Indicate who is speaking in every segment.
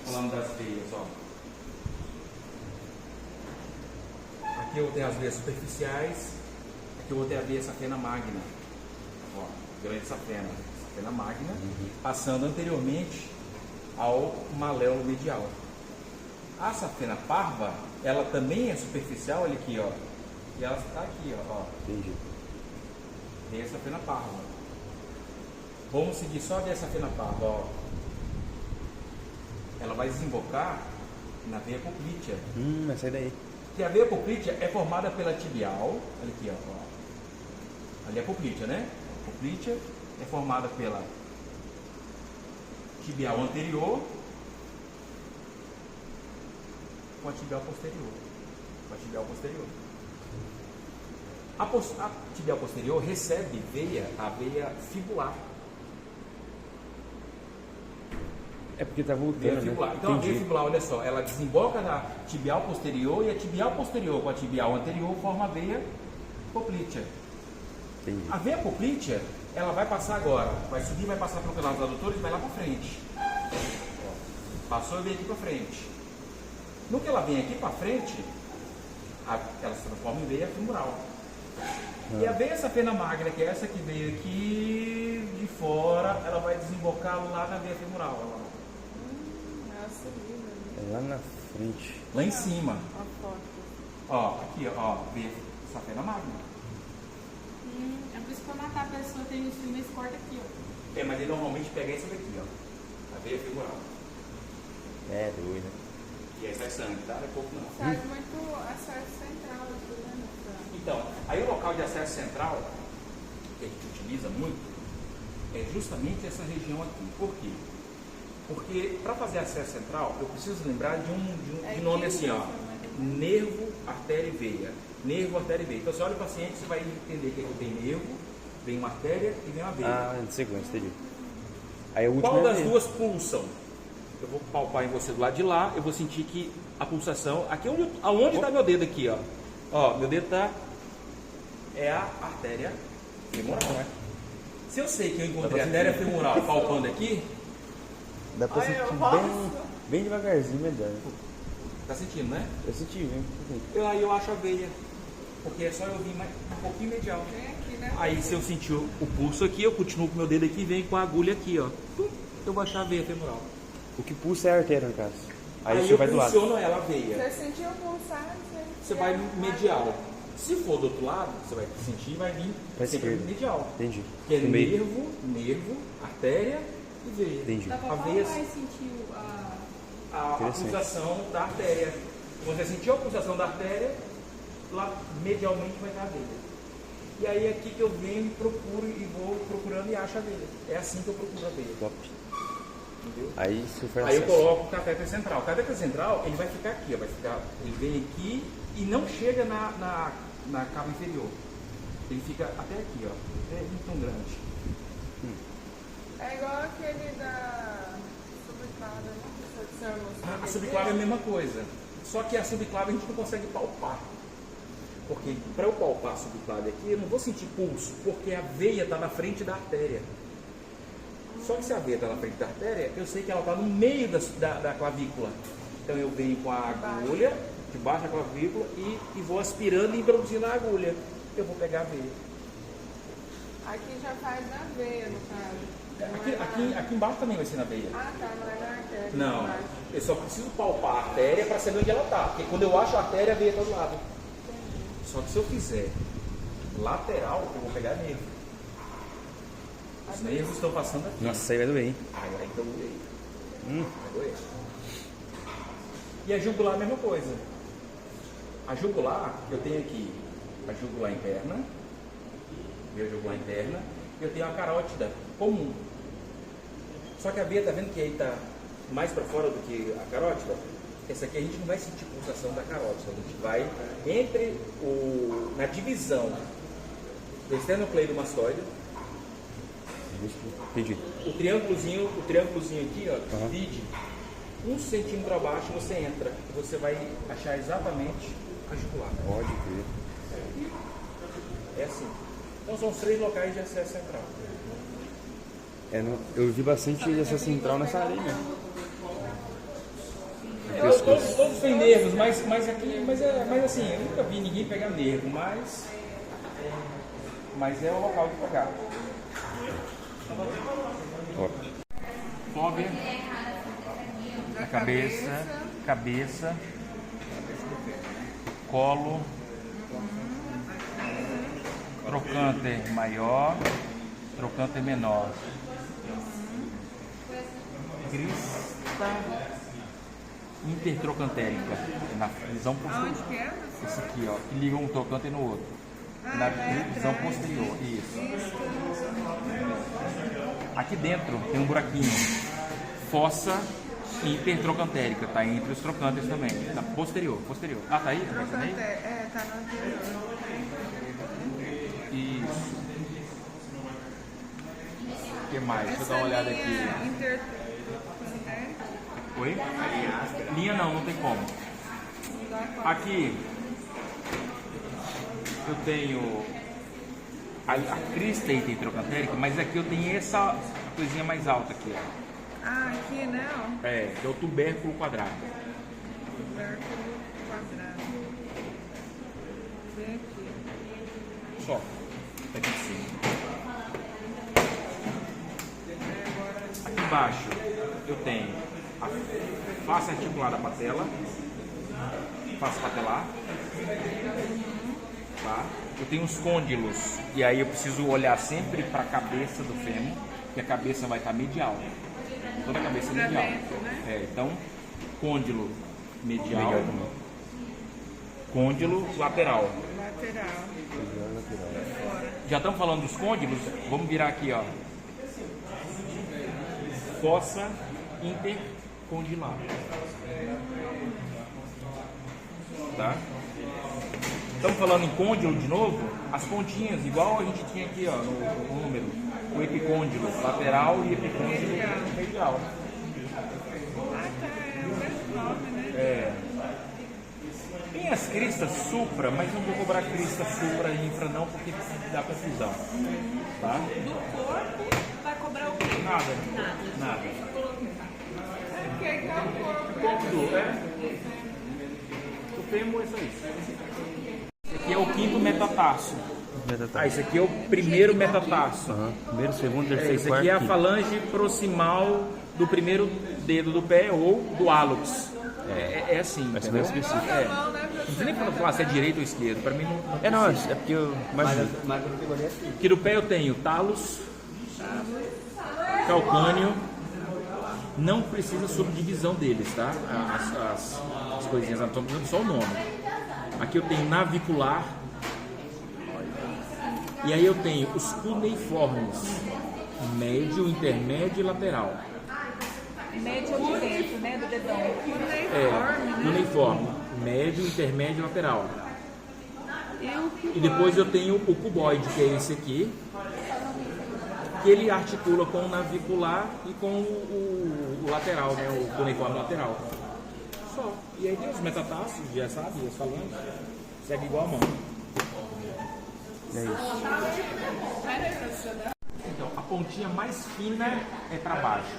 Speaker 1: Falando das veias, ó. Aqui eu tenho as veias superficiais, aqui eu vou ter a veia safena magna. Ó, grande safena magna, passando anteriormente ao maléolo medial. A safena parva, ela também é superficial, olha aqui, ó. E ela está aqui, ó.
Speaker 2: Entendi.
Speaker 1: Tem a safena parva. Vamos seguir só a safena parva, ó. Ela vai desembocar na veia poplítea.
Speaker 2: Essa daí.
Speaker 1: Que a veia poplítea é formada pela tibial, olha aqui, ó. Ali é a poplítea, né? A poplítea é formada pela tibial anterior com a tibial posterior. Com a tibial posterior. A tibial posterior recebe a veia fibular.
Speaker 2: É porque tá voltando,
Speaker 1: Veia
Speaker 2: né?
Speaker 1: fibular. Então
Speaker 2: Entendi.
Speaker 1: a veia fibular, olha só, ela desemboca na tibial posterior e a tibial posterior com a tibial anterior forma a veia poplítea.
Speaker 2: Entendi.
Speaker 1: A veia poplítea, ela vai passar agora, vai subir, vai passar pelo canal dos adutores e vai lá para frente. Passou e veio aqui para frente. No que ela vem aqui para frente, ela se transforma em veia femoral. E a veia safena magna, que é essa que veio aqui de fora, ela vai desembocar lá na veia femoral.
Speaker 2: É lá na frente.
Speaker 1: Lá em cima.
Speaker 3: A foto.
Speaker 1: Ó, aqui, ó, veia safena magna.
Speaker 3: É por isso que pra matar a pessoa tem os filmes corta aqui, ó.
Speaker 1: É, mas ele normalmente pega essa daqui, ó. A veia femoral.
Speaker 2: É, doido.
Speaker 1: E aí sai sangue, tá? Não é pouco não.
Speaker 3: Faz muito acesso central aqui, né?
Speaker 1: Então, aí o local de acesso central, que a gente utiliza muito, é justamente essa região aqui. Por quê? Porque para fazer acesso central, eu preciso lembrar de nome assim, ó. Nervo, artéria e veia. Nervo, artéria e veia. Então, você olha o paciente, você vai entender que aqui tem nervo, vem uma artéria e vem uma veia.
Speaker 2: Ah, de sequência, entendi. Aí o último
Speaker 1: Qual
Speaker 2: é
Speaker 1: das
Speaker 2: veia.
Speaker 1: duas pulsam? Eu vou palpar em você do lado de lá, eu vou sentir que a pulsação, aqui aonde está meu dedo aqui, ó. Ó, meu dedo tá, é a artéria femoral, né? Se eu sei que eu encontrei a artéria femoral palpando aqui,
Speaker 2: Dá pra
Speaker 3: Olha, eu
Speaker 2: sentir
Speaker 3: posso?
Speaker 2: bem devagarzinho, melhor.
Speaker 1: tá sentindo, né?
Speaker 2: Eu senti, vem.
Speaker 1: Aí eu acho a veia, porque é só eu vir mais um pouquinho medial.
Speaker 3: Vem aqui, né?
Speaker 1: Aí se eu sentir o pulso aqui, eu continuo com o meu dedo aqui e venho com a agulha aqui, ó. Eu vou achar a veia femoral.
Speaker 2: O que pulsa é a artéria, no caso. Aí você
Speaker 1: eu
Speaker 2: vai do lado.
Speaker 1: funciono ela, a veia.
Speaker 3: Você sentiu pulsar,
Speaker 1: Você vai medial. Se for do outro lado, você vai sentir e vai vir
Speaker 2: Pra
Speaker 1: sempre
Speaker 2: esquerda.
Speaker 1: medial.
Speaker 2: Entendi.
Speaker 1: Que é
Speaker 2: No meio.
Speaker 1: nervo, artéria e veia.
Speaker 2: Entendi.
Speaker 3: Dá pra
Speaker 1: A veia,
Speaker 3: vai sentir
Speaker 1: a
Speaker 2: Interessante.
Speaker 1: pulsação da artéria. Quando você sentir a pulsação da artéria, lá medialmente vai estar a veia. E aí é aqui que eu venho e procuro e vou procurando e acho a veia. É assim que eu procuro a veia.
Speaker 2: Top.
Speaker 1: Entendeu?
Speaker 2: Aí se for
Speaker 1: Aí eu
Speaker 2: acesso.
Speaker 1: coloco o catéter central. O catéter central, ele vai ficar aqui, ó, ele vem aqui e não chega na cava inferior. Ele fica até aqui, ó. É muito tão grande.
Speaker 3: É igual aquele da subclada, né?
Speaker 1: A subclave é a mesma coisa. Só que a subclave a gente não consegue palpar. Porque para eu palpar a subclave aqui, eu não vou sentir pulso, porque a veia está na frente da artéria. Só que se a veia está na frente da artéria, eu sei que ela está no meio da clavícula. Então eu venho com a agulha, debaixo da clavícula, e vou aspirando e introduzindo a agulha. Eu vou pegar a veia.
Speaker 3: Aqui já faz na veia, no caso.
Speaker 1: Aqui embaixo também vai ser na veia.
Speaker 3: Ah, tá, não é na artéria.
Speaker 1: Não,
Speaker 3: embaixo.
Speaker 1: eu só preciso palpar a artéria para saber onde ela está. Porque quando eu acho a artéria, a veia está do lado. Só que se eu fizer lateral, eu vou pegar nervo. Os nervos estão passando aqui.
Speaker 2: Nossa, aí vai doer, hein?
Speaker 1: Aí então doei. Vai doer. E a jugular é a mesma coisa. A jugular, eu tenho aqui a jugular interna, veio a jugular interna, e eu tenho a carótida comum. Só que a veia, tá vendo que aí tá mais para fora do que a carótida? Essa aqui a gente não vai sentir pulsação da carótida, a gente vai na divisão do esternocleidomastoide.
Speaker 2: Entendi.
Speaker 1: O triângulozinho aqui, ó, divide 1 centímetro abaixo, você entra, você vai achar exatamente a jugular.
Speaker 2: Pode ver.
Speaker 1: É assim. Então são os 3 locais de acesso central.
Speaker 2: Eu vi bastante essa central nessa areia, né?
Speaker 1: Todos têm nervos, mas aqui, mas assim, eu nunca vi ninguém pegar nervo, mas é o local de pegar. Fóbia, a cabeça, colo, trocânter maior, trocânter menor, crista intertrocantérica, na visão posterior.
Speaker 3: Onde que é?
Speaker 1: Esse aqui, ó, que liga um trocânter no outro. Na visão posterior, isso. Aqui dentro tem um buraquinho, fossa intertrocantérica, tá entre os trocânteres também, na posterior. Ah, tá aí? Tá
Speaker 3: Tá no anterior.
Speaker 1: Isso. O que mais? Deixa eu dar uma olhada aqui. Oi? Linha não tem como. Aqui eu tenho a crista intertrocantérica, mas aqui eu tenho essa coisinha mais alta aqui, ó.
Speaker 3: Ah, aqui, né? Ó.
Speaker 1: É, que é o tubérculo quadrado.
Speaker 3: Tubérculo quadrado. Vem aqui.
Speaker 1: Só. Tá aqui em cima. Aqui embaixo eu tenho a face articular da patela, face patelar. Tá? Eu tenho os côndilos, e aí eu preciso olhar sempre para a cabeça do fêmur, que a cabeça vai estar medial. Toda a cabeça medial. É, então, côndilo medial, côndilo lateral. Já estamos falando dos côndilos, vamos virar aqui, ó. Fossa intercondilar. Tá? Estamos falando em côndilo de novo, as pontinhas, igual a gente tinha aqui, ó, no número, o epicôndilo lateral e epicôndilo medial.
Speaker 3: Ah, tá, é o mesmo nome, né?
Speaker 1: É. Tem as cristas supra, mas não vou cobrar crista supra e infra não, porque dá confusão. Tá?
Speaker 3: Do corpo vai cobrar o quê?
Speaker 1: Nada.
Speaker 3: É porque é o corpo.
Speaker 1: Tudo, o fêmur é só isso. Esse aqui é o quinto metatarso. Ah, esse aqui é o primeiro metatarso.
Speaker 2: Primeiro, segundo, terceiro,
Speaker 1: esse
Speaker 2: quarto.
Speaker 1: aqui é a falange proximal do primeiro dedo do pé ou do hálux. É assim,
Speaker 2: Essa
Speaker 1: entendeu?
Speaker 2: não é específica.
Speaker 1: Não precisa nem falar se é direito ou esquerdo. Pra mim não.
Speaker 2: Não, é porque eu...
Speaker 1: Aqui do pé eu tenho talos, calcânio. Não precisa subdivisão deles, tá? As coisinhas anatômicas, só o nome. Aqui eu tenho navicular. E aí eu tenho os cuneiformes, médio, intermédio e lateral.
Speaker 3: Médio de dentro, né? Do dedão.
Speaker 1: Cuneiforme, médio, intermédio e lateral. E depois eu tenho o cuboide, que é esse aqui, que ele articula com o navicular e com o lateral, né? O cuneiforme lateral. Só. E aí tem os metatarsos, já sabe, as falanges. Segue igual a mão.
Speaker 2: É isso.
Speaker 1: Então, a pontinha mais fina é para baixo.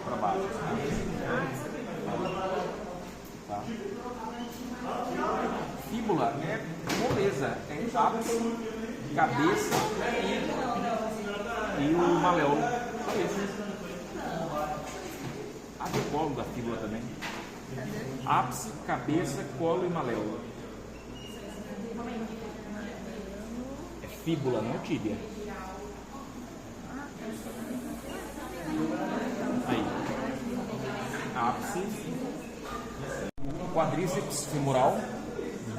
Speaker 1: Para baixo. Tá. Fíbula é moleza, é ápice, cabeça e o maléolo. Só isso. Abre o colo da fíbula também. Ápice, cabeça, colo e maléolo. É fíbula, não tíbia. Aí. Ápice. Quadríceps femoral,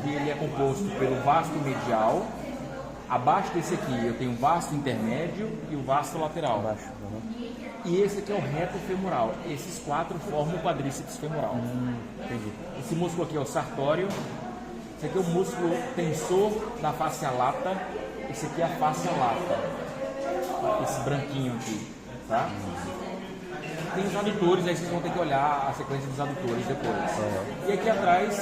Speaker 1: que ele é composto pelo vasto medial. Abaixo desse aqui eu tenho o vasto intermédio e o vasto lateral.
Speaker 2: Abaixo.
Speaker 1: E esse aqui é o reto femoral. Esses quatro formam o quadríceps femoral.
Speaker 2: Entendi.
Speaker 1: Esse músculo aqui é o sartório. Esse aqui é o músculo tensor da fascia lata. Esse aqui é a fascia lata. Esse branquinho aqui, tá? Tem os adutores, aí vocês vão ter que olhar a sequência dos adutores depois. E aqui atrás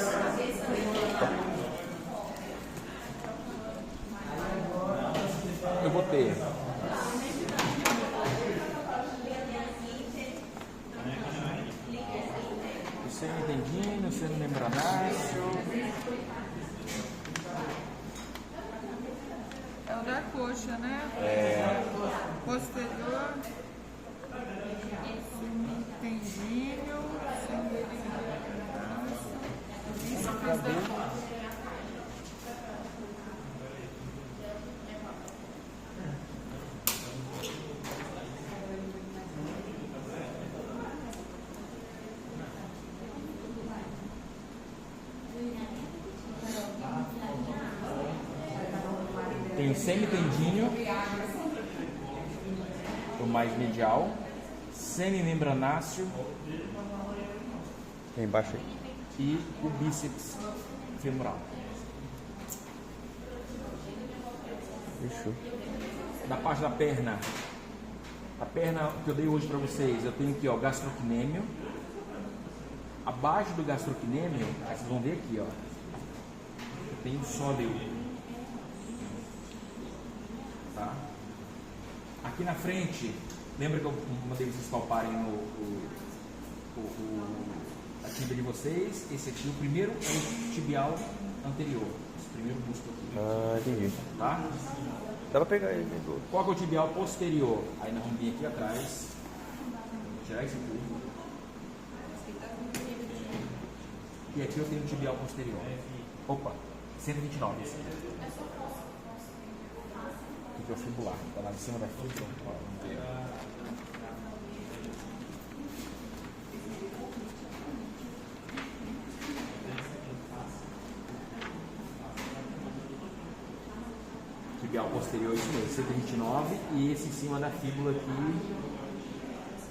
Speaker 1: eu vou ter tendíneo, seno membranáceo.
Speaker 3: É o da coxa, né? Posterior. Semitendíneo. Isso faz da coxa.
Speaker 1: Tem o semitendíneo, o mais medial, semimembranáceo
Speaker 2: Tem embaixo aí.
Speaker 1: e o bíceps femoral.
Speaker 2: Fechou.
Speaker 1: Da parte da perna, a perna que eu dei hoje para vocês, eu tenho aqui, ó, gastrocnêmio. Abaixo do gastrocnêmio, aí vocês vão ver aqui, ó, eu tenho o sólido. Tá? Aqui na frente, lembra que eu mandei vocês palparem a tíbia de vocês? Esse aqui, o primeiro é o tibial anterior, esse primeiro músculo aqui.
Speaker 2: Ah, entendi.
Speaker 1: Tá?
Speaker 2: Dá pra pegar ele, né?
Speaker 1: Qual que é o tibial posterior? Aí nós vamos vir aqui atrás, tirar isso aqui. E aqui eu tenho o tibial posterior. Opa, 129. Esse aqui. Aqui é o fibular, tá lá em cima da fíbula. Tibial posterior, isso mesmo, 129, e esse em cima da fíbula aqui.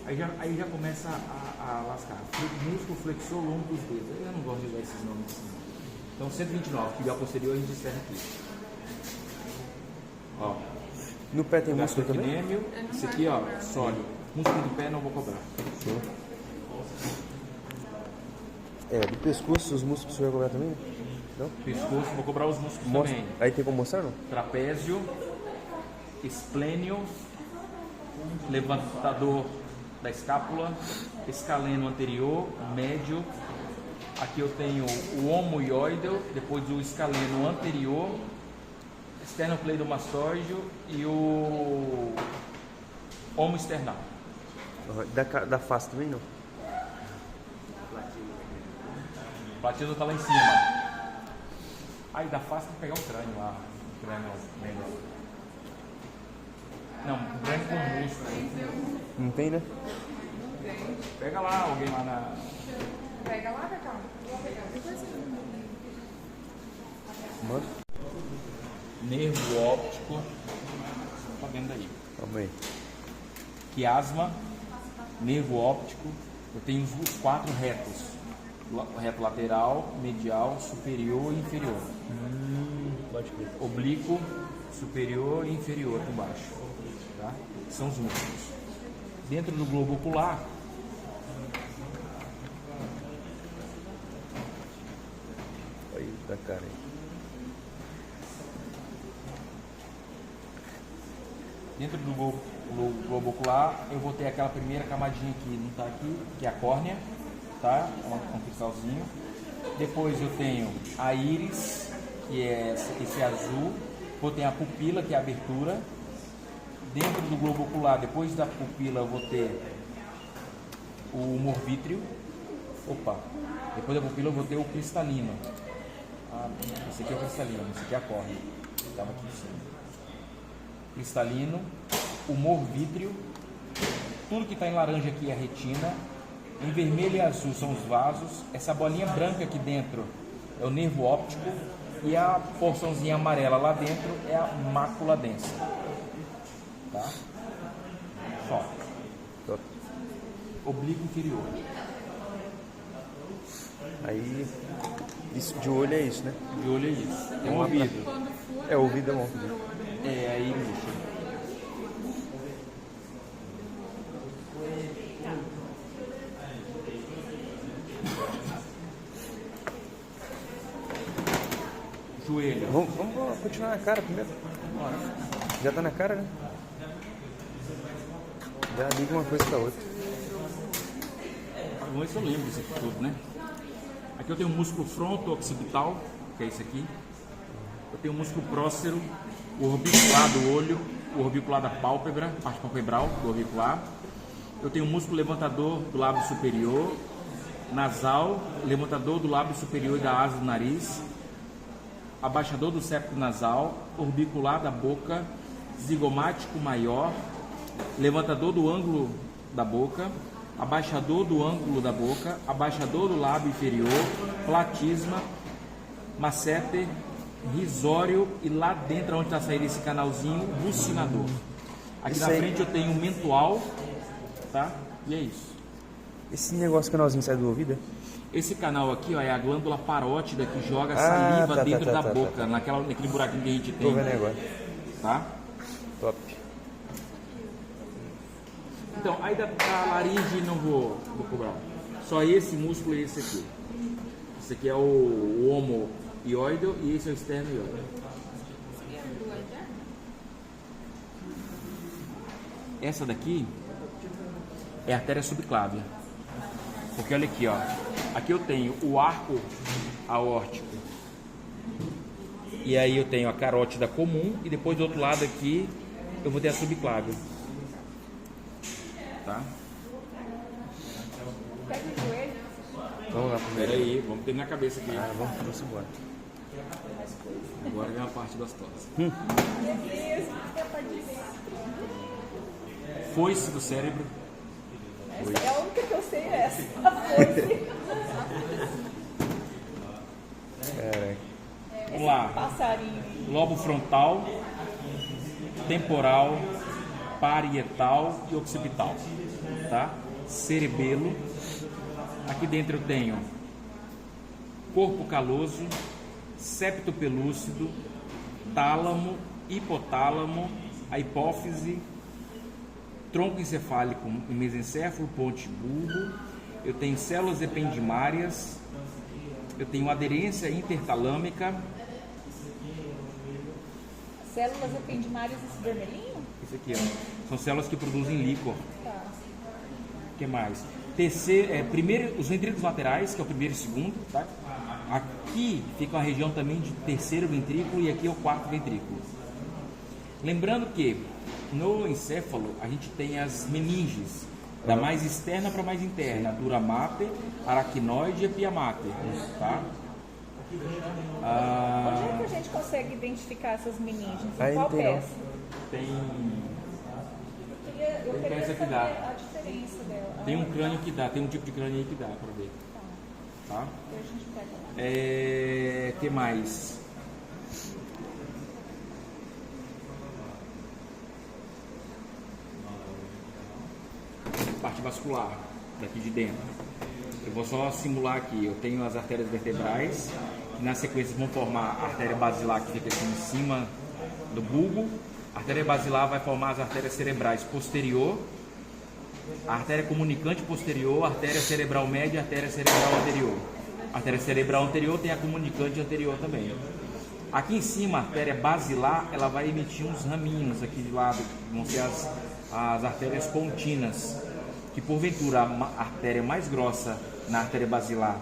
Speaker 1: Aí já começa a lascar. Músculo flexor longo dos dedos. Eu não gosto de usar esses nomes assim. Então 129, tibial posterior, a gente encerra aqui. Ó.
Speaker 2: No pé tem músculo também?
Speaker 1: Gastrocnêmio, esse aqui, ó, sólido. Músculo do pé não vou cobrar.
Speaker 2: Show. Do pescoço, os músculos você vai cobrar também? Não?
Speaker 1: Pescoço, vou cobrar os músculos
Speaker 2: Mostra.
Speaker 1: também.
Speaker 2: Aí tem como mostrar, não?
Speaker 1: Trapézio, esplênio, levantador da escápula, escaleno anterior, médio. Aqui eu tenho o homoioideo, depois o escaleno anterior, esternocleidomastoideo e o homoesternal.
Speaker 2: Da face também, não?
Speaker 1: O platídeo tá lá em cima. Aí da face tem que pegar o crânio lá. O crânio melhor. Não, o crânio com músculo.
Speaker 2: Não tem, né?
Speaker 1: Pega lá, alguém lá na.
Speaker 3: Pega lá, Cacau.
Speaker 2: Mano.
Speaker 1: Nervo óptico. Tá vendo aí?
Speaker 2: Calma aí.
Speaker 1: Quiasma, nervo óptico. Eu tenho os 4 retos. Reto lateral, medial, superior e inferior.
Speaker 2: Pode crer.
Speaker 1: Oblíquo, superior e inferior aqui embaixo. Tá? São os músculos. Dentro do globo ocular,
Speaker 2: Aí, da cara aí.
Speaker 1: dentro do globo ocular, eu vou ter aquela primeira camadinha que não está aqui, que é a córnea, tá? Um cristalzinho. Depois eu tenho a íris, que é esse azul. Vou ter a pupila, que é a abertura. Dentro do globo ocular, depois da pupila, eu vou ter o humor vítreo. Opa! Depois da pupila, eu vou ter o cristalino. Esse aqui é o cristalino, esse aqui é a córnea. Estava aqui em cima. Cristalino, humor vítreo. Tudo que está em laranja aqui é a retina. Em vermelho e azul são os vasos. Essa bolinha branca aqui dentro é o nervo óptico. E a porçãozinha amarela lá dentro é a mácula densa. Tá? Só.
Speaker 2: Top.
Speaker 1: Oblíquo inferior.
Speaker 2: Aí, isso de olho é isso, né?
Speaker 1: De olho é isso. Tem um ouvido.
Speaker 3: Quando for,
Speaker 2: É, o ouvido é bom.
Speaker 1: É, aí puxa. Joelho.
Speaker 2: Vamos continuar na cara primeiro.
Speaker 1: Bora.
Speaker 2: Já tá na cara, né? Já liga uma coisa com a outra.
Speaker 1: Vamos ver se eu lembro isso aqui tudo, né? Aqui eu tenho o músculo fronto-occipital, que é esse aqui. Eu tenho o músculo prócero, o orbicular do olho, o orbicular da pálpebra, parte palpebral do orbicular. Eu tenho o músculo levantador do lábio superior, nasal, levantador do lábio superior e da asa do nariz, abaixador do septo nasal, orbicular da boca, zigomático maior, levantador do ângulo da boca, abaixador do ângulo da boca, abaixador do lábio inferior, platisma, masseter, risório e lá dentro onde está saindo esse canalzinho, bucinador. Aqui
Speaker 2: Isso
Speaker 1: na
Speaker 2: aí.
Speaker 1: frente eu tenho um mentual, tá? E é isso.
Speaker 2: Esse negócio canalzinho sai do ouvido?
Speaker 1: Esse canal aqui, ó, é a glândula parótida que joga
Speaker 2: Ah,
Speaker 1: saliva
Speaker 2: tá,
Speaker 1: dentro
Speaker 2: tá,
Speaker 1: da
Speaker 2: tá,
Speaker 1: boca,
Speaker 2: tá.
Speaker 1: naquele buraquinho que a gente
Speaker 2: Tô
Speaker 1: tem,
Speaker 2: vendo agora.
Speaker 1: tá?
Speaker 2: Top.
Speaker 1: Então, aí da laringe não vou cobrar. Só esse músculo e esse aqui. Esse aqui é o homoioide e esse é o esternoioide. Essa daqui é a artéria subclávia. Porque olha aqui, ó. Aqui eu tenho o arco aórtico. E aí eu tenho a carótida comum e depois do outro lado aqui eu vou ter a subclávia. Tá?
Speaker 3: Pega o joelho.
Speaker 2: Vamos lá primeiro.
Speaker 1: Pera aí, vamos ter na cabeça aqui.
Speaker 2: Vamos embora.
Speaker 1: Agora vem a parte gostosa. Foice do cérebro.
Speaker 3: É a única que eu sei, é essa. A foice.
Speaker 2: Caraca.
Speaker 1: Vamos lá.
Speaker 3: Passarinho.
Speaker 1: Lobo frontal, temporal, parietal e occipital, tá? Cerebelo. Aqui dentro eu tenho corpo caloso, septo pelúcido, tálamo, hipotálamo, a hipófise, tronco encefálico e mesencéfalo, ponte bulbo. Eu tenho células ependimárias, eu tenho aderência intertalâmica.
Speaker 3: Células ependimárias, esse vermelhinho?
Speaker 1: Isso aqui, ó. São células que produzem líquor.
Speaker 3: Tá.
Speaker 1: O que mais? Primeiro, os ventrículos laterais, que é o primeiro e segundo, tá? Aqui fica a região também de terceiro ventrículo e aqui é o quarto ventrículo. Lembrando que no encéfalo a gente tem as meninges, da mais externa para mais interna, dura mater, aracnoide e pia mater, tá?
Speaker 3: Onde é que a gente consegue identificar essas meninges?
Speaker 2: Aí
Speaker 3: Em qual
Speaker 2: tem, ó.
Speaker 3: peça?
Speaker 1: Tem
Speaker 3: Eu
Speaker 1: Tem
Speaker 3: queria
Speaker 1: peça que
Speaker 3: saber
Speaker 1: dá.
Speaker 3: a diferença dela.
Speaker 1: um crânio que dá, tem um tipo de crânio aí que dá para ver, tá?
Speaker 3: E a gente pega lá.
Speaker 1: Que mais? Parte vascular, daqui de dentro. Eu vou só simular aqui. Eu tenho as artérias vertebrais, que na sequência vão formar a artéria basilar, que fica aqui em cima do bulbo. A artéria basilar vai formar as artérias cerebrais posterior, a artéria comunicante posterior, a artéria cerebral média e a artéria cerebral anterior. A artéria cerebral anterior tem a comunicante anterior também. Aqui em cima, a artéria basilar, ela vai emitir uns raminhos aqui de lado, que vão ser as artérias pontinas, que porventura a artéria mais grossa na artéria basilar,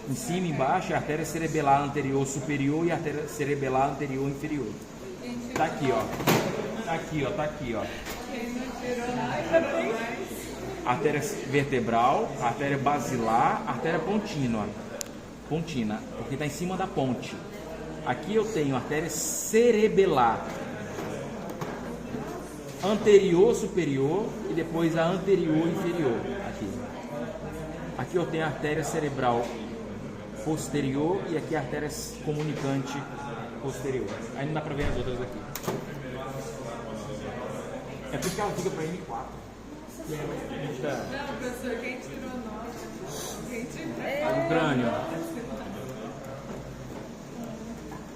Speaker 1: em cima e embaixo, é a artéria cerebelar anterior superior e a artéria cerebelar anterior inferior. Tá aqui, ó. Tá aqui, ó. Tá aqui, ó. Artéria vertebral, artéria basilar, artéria pontina, porque está em cima da ponte. Aqui eu tenho artéria cerebelar, anterior superior e depois a anterior inferior. Aqui eu tenho a artéria cerebral posterior e aqui a artéria comunicante posterior. Aí não dá pra ver as outras aqui. É porque ela fica pra M4.
Speaker 3: Não, professor, quem tirou nota?
Speaker 1: O crânio.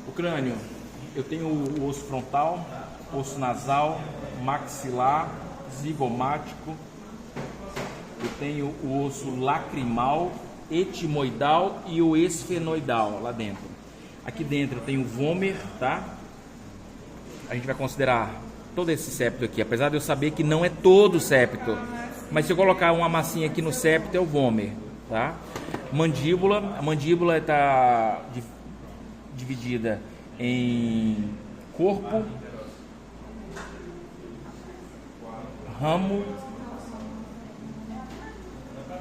Speaker 1: O crânio. Eu tenho o osso frontal, osso nasal, maxilar, zigomático. Eu tenho o osso lacrimal, etimoidal e o esfenoidal lá dentro. Aqui dentro eu tenho o vômer, tá? A gente vai considerar todo esse septo aqui, apesar de eu saber que não é todo o septo. Mas se eu colocar uma massinha aqui no septo é o vômer, tá? Mandíbula. A mandíbula está dividida em corpo, ramo.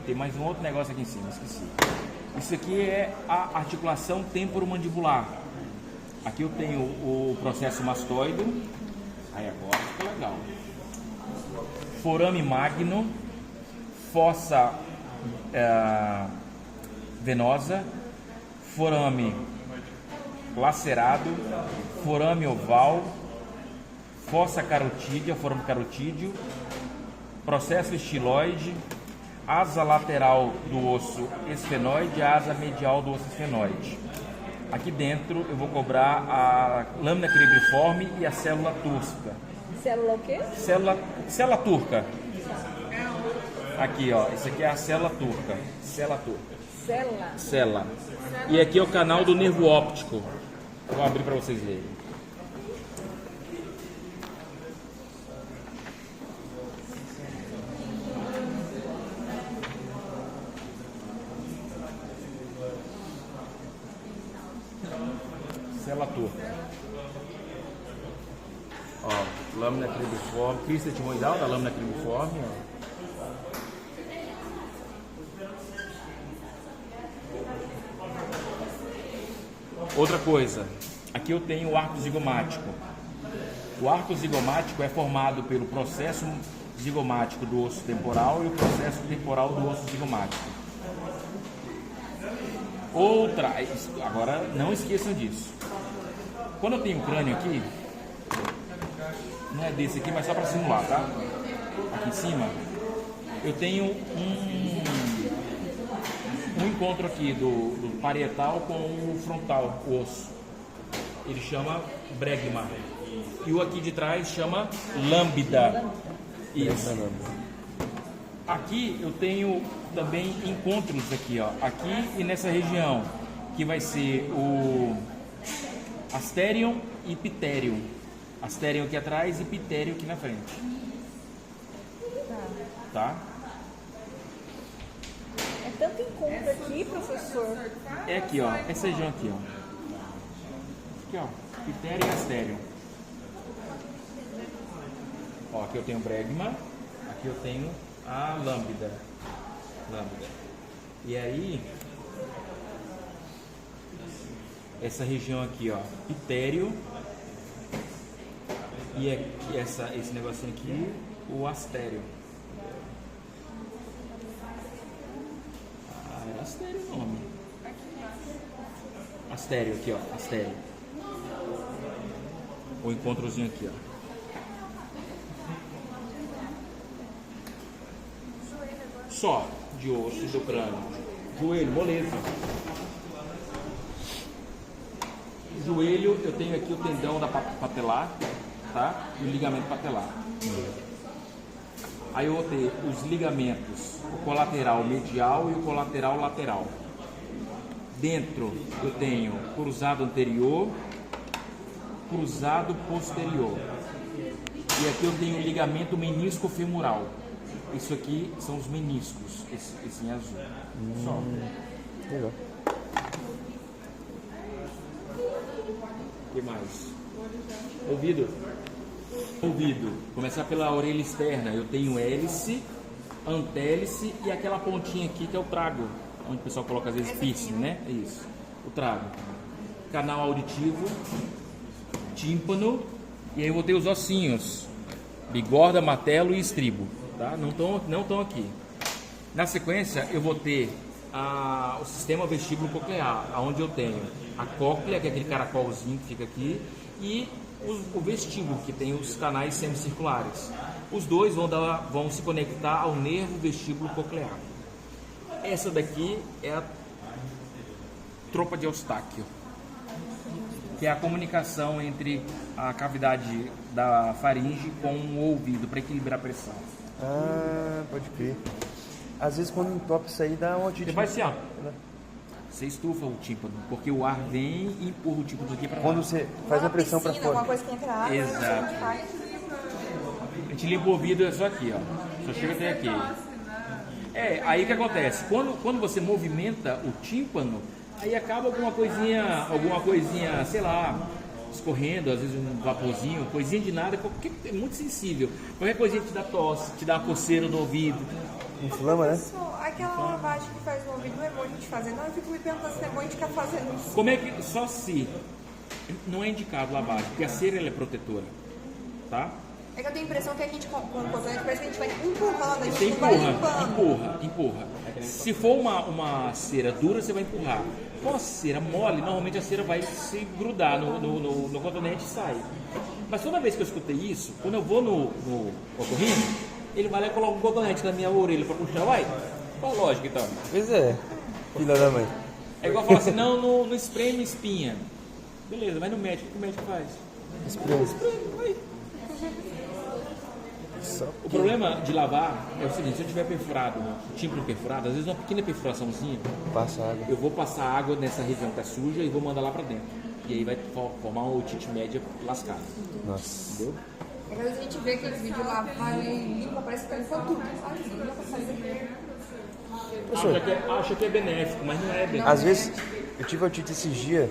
Speaker 1: Tem mais um outro negócio aqui em cima, esqueci. Isso aqui é a articulação temporomandibular. Aqui eu tenho o processo mastoide. Aí agora ficou legal. Forame magno, fossa venosa, forame lacerado, forame oval, fossa carotídea, forame carotídeo, processo estiloide, asa lateral do osso esfenoide, asa medial do osso esfenoide. Aqui dentro eu vou cobrar a lâmina cribriforme e a célula turca.
Speaker 4: Célula o quê?
Speaker 1: Célula turca. Aqui, ó, isso aqui é a célula turca. Célula turca. Célula. E aqui é o canal do nervo óptico. Vou abrir para vocês verem. Célula turca. Ó, lâmina cribriforme, crista timoidal da lâmina cribriforme, ó. Outra coisa, aqui eu tenho o arco zigomático. O arco zigomático é formado pelo processo zigomático do osso temporal e o processo temporal do osso zigomático. Outra, agora não esqueçam disso. Quando eu tenho um crânio aqui, não é desse aqui, mas só para simular, tá? Aqui em cima, eu tenho um encontro aqui do parietal com o frontal, o osso. Ele chama bregma. E o aqui de trás chama lambda. Isso. Aqui eu tenho também encontros aqui, ó. Aqui e nessa região, que vai ser o asterion e pitherium. Asterion aqui atrás e pitherium aqui na frente. Tá?
Speaker 4: É tanto encontro aqui, professor.
Speaker 1: É aqui, ó. Essa região aqui, ó. Aqui, ó. Pitherium e asterion. Ó, aqui eu tenho bregma. Aqui eu tenho a lambda. E aí, essa região aqui, ó. Pitherium. E aqui, esse negocinho aqui, o astério. Era astério o nome. Astério aqui, ó. Astério. O encontrozinho aqui, ó. Só de osso do crânio. Joelho, moleza. Joelho, eu tenho aqui o tendão da patelar, tá? E o ligamento patelar. Aí eu vou ter os ligamentos, o colateral medial e o colateral lateral. Dentro eu tenho cruzado anterior, cruzado posterior. E aqui eu tenho o ligamento menisco femoral. Isso aqui são os meniscos, esse em azul. Só.
Speaker 2: Legal.
Speaker 1: O que mais? Ouvido. Começar pela orelha externa. Eu tenho hélice, antélice e aquela pontinha aqui que é o trago. Onde o pessoal coloca às vezes piercing, né? É isso. O trago. Canal auditivo, tímpano. E aí eu vou ter os ossinhos. Bigorda, matelo e estribo. Tá? Não estão aqui. Na sequência eu vou ter o sistema vestíbulo coclear, onde eu tenho a cóclea, que é aquele caracolzinho que fica aqui, e o vestíbulo, que tem os canais semicirculares. Os dois vão se conectar ao nervo vestíbulo coclear. Essa daqui é a tropa de Eustáquio, que é a comunicação entre a cavidade da faringe com o ouvido, para equilibrar a pressão.
Speaker 2: Ah, pode crer. Às vezes quando entope isso aí dá uma
Speaker 1: Você faz assim, ó. Você estufa o tímpano, porque o ar vem e empurra o tímpano aqui para
Speaker 2: Quando
Speaker 1: fora.
Speaker 2: você faz a pressão para
Speaker 4: Alguma
Speaker 2: fora.
Speaker 4: coisa que entra água,
Speaker 1: Exato. A gente limpa o ouvido, é só aqui, ó. Só chega até aqui. Aí o que acontece? Quando você movimenta o tímpano, aí acaba alguma coisinha, sei lá, escorrendo, às vezes um vaporzinho, coisinha de nada, é muito sensível. Qualquer coisinha te dá tosse, te dá uma coceira no ouvido.
Speaker 2: Inflama, né?
Speaker 4: Aquela lavagem que faz no ouvido não é bom a gente fazer, não. Eu fico me perguntando se é bom a gente ficar fazendo isso.
Speaker 1: Como é que, só se não é indicado lavagem, porque a cera ela é protetora, tá?
Speaker 4: É que eu tenho a impressão que a gente, com o cotonete, parece que a gente vai empurrando, a gente
Speaker 1: Você
Speaker 4: não vai limpando.
Speaker 1: empurra. Se for uma cera dura, você vai empurrar. Com a cera mole, normalmente a cera vai se grudar no cotonete e sai. Mas toda vez que eu escutei isso, quando eu vou no otorrino, ele vai lá e coloca um cotonete na minha orelha pra puxar, vai. Qual a lógica então?
Speaker 2: Pois é, filha da mãe.
Speaker 1: É igual falar assim, não espreme espinha. Beleza, vai no médico, o que o médico faz?
Speaker 2: Espreme.
Speaker 1: Vai. O problema de lavar é o seguinte, se eu tiver perfurado, o tímpano perfurado, às vezes uma pequena perfuraçãozinha,
Speaker 2: Passa água.
Speaker 1: eu vou passar água nessa região que tá suja e vou mandar lá pra dentro. E aí vai formar uma otite média lascada.
Speaker 2: Nossa.
Speaker 1: Entendeu?
Speaker 4: Às vezes a gente vê aqueles vídeos lá, vai limpa, parece que tá limpando tudo.
Speaker 1: Acha que é benéfico, mas não é benéfico.
Speaker 2: Às vezes, eu tive otite esses dias,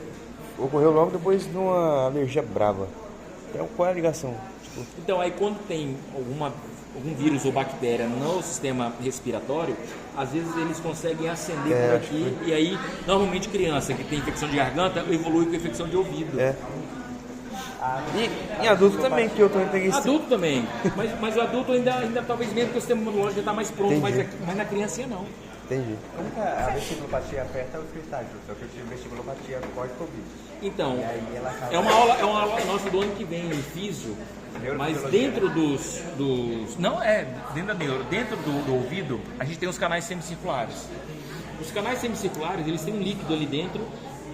Speaker 2: ocorreu logo depois de uma alergia brava. Então, qual é a ligação? Tipo,
Speaker 1: Então, aí quando tem algum vírus ou bactéria no sistema respiratório, às vezes eles conseguem acender por aqui, e aí, normalmente criança que tem infecção de garganta, evolui com infecção de ouvido.
Speaker 2: é. E em adulto também, que eu também peguei esse...
Speaker 1: Adulto também, mas o adulto ainda talvez mesmo que o sistema imunológico está mais pronto, mas na criancinha não.
Speaker 2: Entendi.
Speaker 5: A vestibulopatia aperta os cristais, só que eu tive vestibulopatia pós-Covid. E aí ela acaba...
Speaker 1: é uma aula nossa do ano que vem em físio, mas dentro dentro do ouvido, a gente tem os canais semicirculares. Os canais semicirculares, eles têm um líquido ali dentro,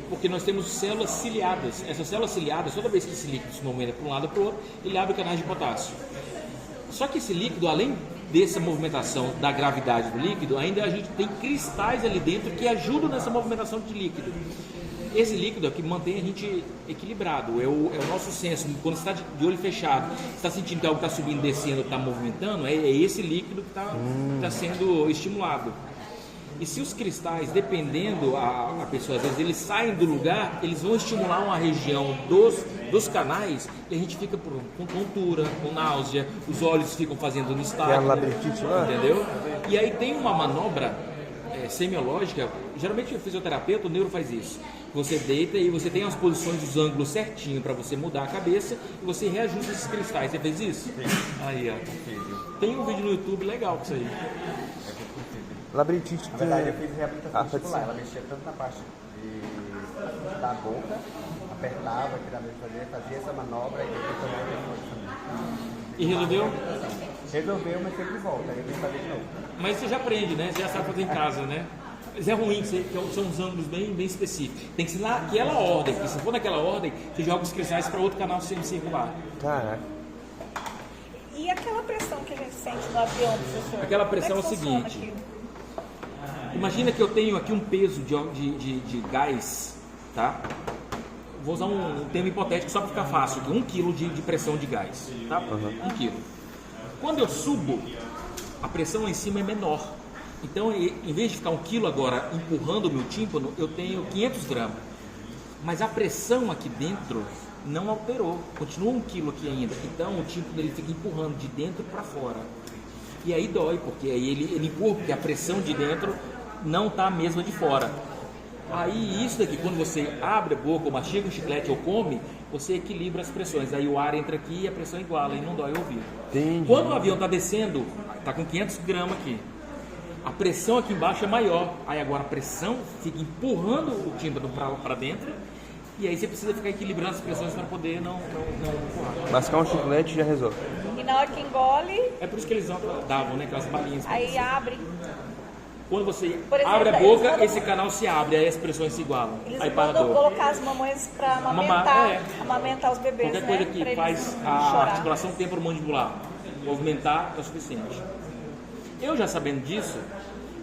Speaker 1: porque nós temos células ciliadas. Essas células ciliadas, toda vez que esse líquido se movimenta para um lado ou para o outro, ele abre canais de potássio. Só que esse líquido, além dessa movimentação da gravidade do líquido, ainda a gente tem cristais ali dentro que ajudam nessa movimentação de líquido. Esse líquido é o que mantém a gente equilibrado, é o nosso senso. Quando você está de olho fechado, você está sentindo que algo está subindo, descendo, está movimentando, é esse líquido que está sendo estimulado. E se os cristais, dependendo a pessoa, às vezes eles saem do lugar, eles vão estimular uma região dos canais e a gente fica com tontura, com náusea, os olhos ficam fazendo nistagmo,
Speaker 2: É a labirintite lá?
Speaker 1: entendeu? E aí tem uma manobra semiológica, geralmente o fisioterapeuta, o neuro faz isso. Você deita e você tem as posições dos ângulos certinho para você mudar a cabeça e você reajusta esses cristais. Você fez isso? Sim. Aí, ó. Tem um vídeo no YouTube legal com isso aí.
Speaker 2: Labirintite.
Speaker 5: Na verdade, eu fiz reabilitação
Speaker 2: pode
Speaker 5: muscular.
Speaker 2: ser.
Speaker 5: Ela mexia tanto na parte da boca, apertava, fazia essa manobra e depois também
Speaker 1: E resolveu?
Speaker 5: resolveu, mas sempre volta. Aí eu tenho que fazer de novo.
Speaker 1: Mas você já aprende, né? Você já sabe fazer em casa, né? Mas é ruim, são uns ângulos bem específicos. Tem que ser naquela ordem, porque se for naquela ordem, você joga os cristais para outro canal semicircular.
Speaker 2: Caraca.
Speaker 4: E aquela pressão que a gente sente no avião, professor?
Speaker 1: Aquela pressão
Speaker 4: Como
Speaker 1: é o
Speaker 4: que funciona
Speaker 1: seguinte.
Speaker 4: aquilo?
Speaker 1: Imagina que eu tenho aqui um peso de gás, tá? Vou usar um termo hipotético só para ficar fácil, 1 kg de pressão de gás, tá? 1 kg. Quando eu subo, a pressão lá em cima é menor. Então, em vez de ficar 1 kg agora empurrando o meu tímpano, eu tenho 500 gramas. Mas a pressão aqui dentro não alterou, continua 1 kg aqui ainda. Então, o tímpano ele fica empurrando de dentro para fora. E aí dói, porque aí ele empurra, porque a pressão de dentro não está a mesma de fora. Aí isso daqui, quando você abre a boca, ou mastiga um chiclete ou come, você equilibra as pressões. Aí o ar entra aqui e a pressão iguala e não dói o ouvido.
Speaker 2: Entendi.
Speaker 1: Quando o avião está descendo, está com 500 gramas aqui. A pressão aqui embaixo é maior. Aí agora a pressão fica empurrando o tímpano para dentro. E aí você precisa ficar equilibrando as pressões para poder não empurrar.
Speaker 2: Mascar um chiclete já resolve.
Speaker 4: E na hora que engole,
Speaker 1: É por isso que eles davam, né? Aquelas balinhas.
Speaker 4: aí abre.
Speaker 1: Quando você
Speaker 4: Por exemplo,
Speaker 1: abre a
Speaker 4: eles
Speaker 1: boca,
Speaker 4: mandam-
Speaker 1: esse canal se abre, aí as pressões se igualam.
Speaker 4: Eles
Speaker 1: Aí para a
Speaker 4: mandam
Speaker 1: dor.
Speaker 4: colocar as mamães para amamentar os bebês,
Speaker 1: Qualquer
Speaker 4: né?
Speaker 1: coisa que
Speaker 4: Pra eles
Speaker 1: faz
Speaker 4: não
Speaker 1: a
Speaker 4: chorar.
Speaker 1: articulação temporomandibular movimentar é o suficiente. Eu já sabendo disso,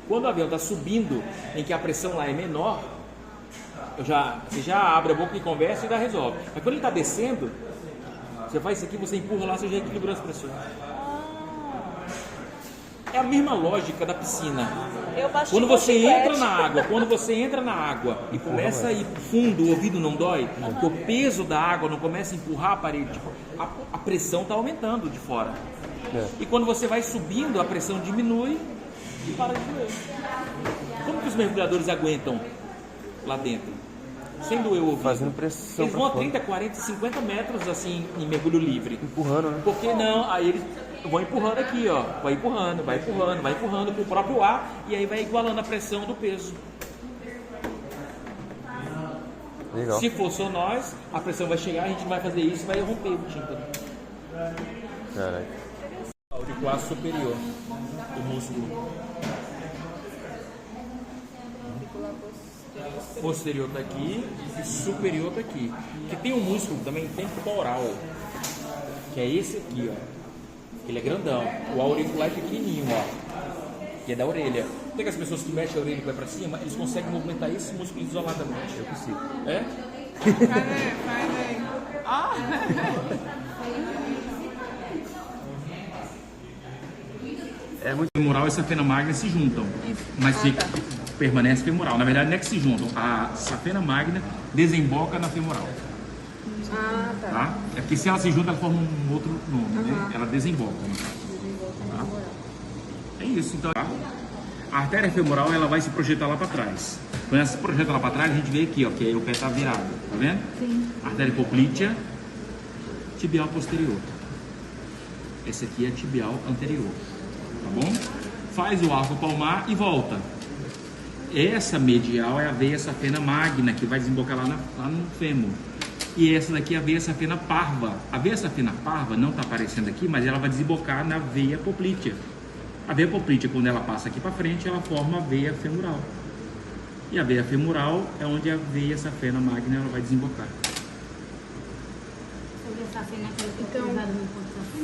Speaker 1: quando o avião está subindo, em que a pressão lá é menor, você já abre a boca e conversa e já resolve. Mas quando ele está descendo, você faz isso aqui, você empurra lá, você já equilibrou as pressões. É a mesma lógica da piscina.
Speaker 4: Eu mastigo
Speaker 1: Quando você
Speaker 4: chiclete.
Speaker 1: entra na água e começa a ir pro fundo, o ouvido não dói, porque o peso da água não começa a empurrar a parede, tipo, a pressão está aumentando de fora. E quando você vai subindo, a pressão diminui e para de doer. Como que os mergulhadores aguentam lá dentro? Sem doer o ouvido.
Speaker 2: Fazendo pressão.
Speaker 1: Eles vão a
Speaker 2: pra fora.
Speaker 1: 30, 40, 50 metros assim em mergulho livre.
Speaker 2: Empurrando, né?
Speaker 1: Por que não? Aí eles vão empurrando aqui, ó. Vai empurrando com o próprio ar e aí vai igualando a pressão do peso.
Speaker 2: Legal.
Speaker 1: Se for só nós, a pressão vai chegar, a gente vai fazer isso e vai romper o tímpano.
Speaker 2: Caralho.
Speaker 1: Auricular superior, o músculo. Posterior tá aqui e superior tá aqui. Que tem um músculo também temporal, que é esse aqui, ó. Ele é grandão. O auricular é pequenininho, ó. Que é da orelha. Tem as pessoas que mexem a orelha e vai pra cima, eles conseguem movimentar esse músculo isoladamente. Eu consigo. É?
Speaker 3: Faz aí. Ó.
Speaker 2: É muito.
Speaker 1: Femoral e safena magna se juntam, mas permanece femoral. Na verdade, não é que se juntam. A safena magna desemboca na femoral.
Speaker 4: Ah,
Speaker 1: Tá? É porque se ela se junta, ela forma um outro nome, né? Ela desemboca. Tá? É isso, então. Tá? A artéria femoral ela vai se projetar lá para trás. Quando ela se projeta lá para trás, a gente vê aqui, ó, que aí o pé está virado, tá vendo? Sim. Artéria poplítea, tibial posterior. Esse aqui é tibial anterior, tá bom? Faz o arco palmar e volta. Essa medial é a veia safena magna, que vai desembocar lá no fêmur. E essa daqui é a veia safena parva. A veia safena parva não está aparecendo aqui, mas ela vai desembocar na veia poplítea. A veia poplítea, quando ela passa aqui para frente, ela forma a veia femoral. E a veia femoral é onde a veia safena magna ela vai desembocar.
Speaker 6: Sobre essa cena que eu tô usando no ponto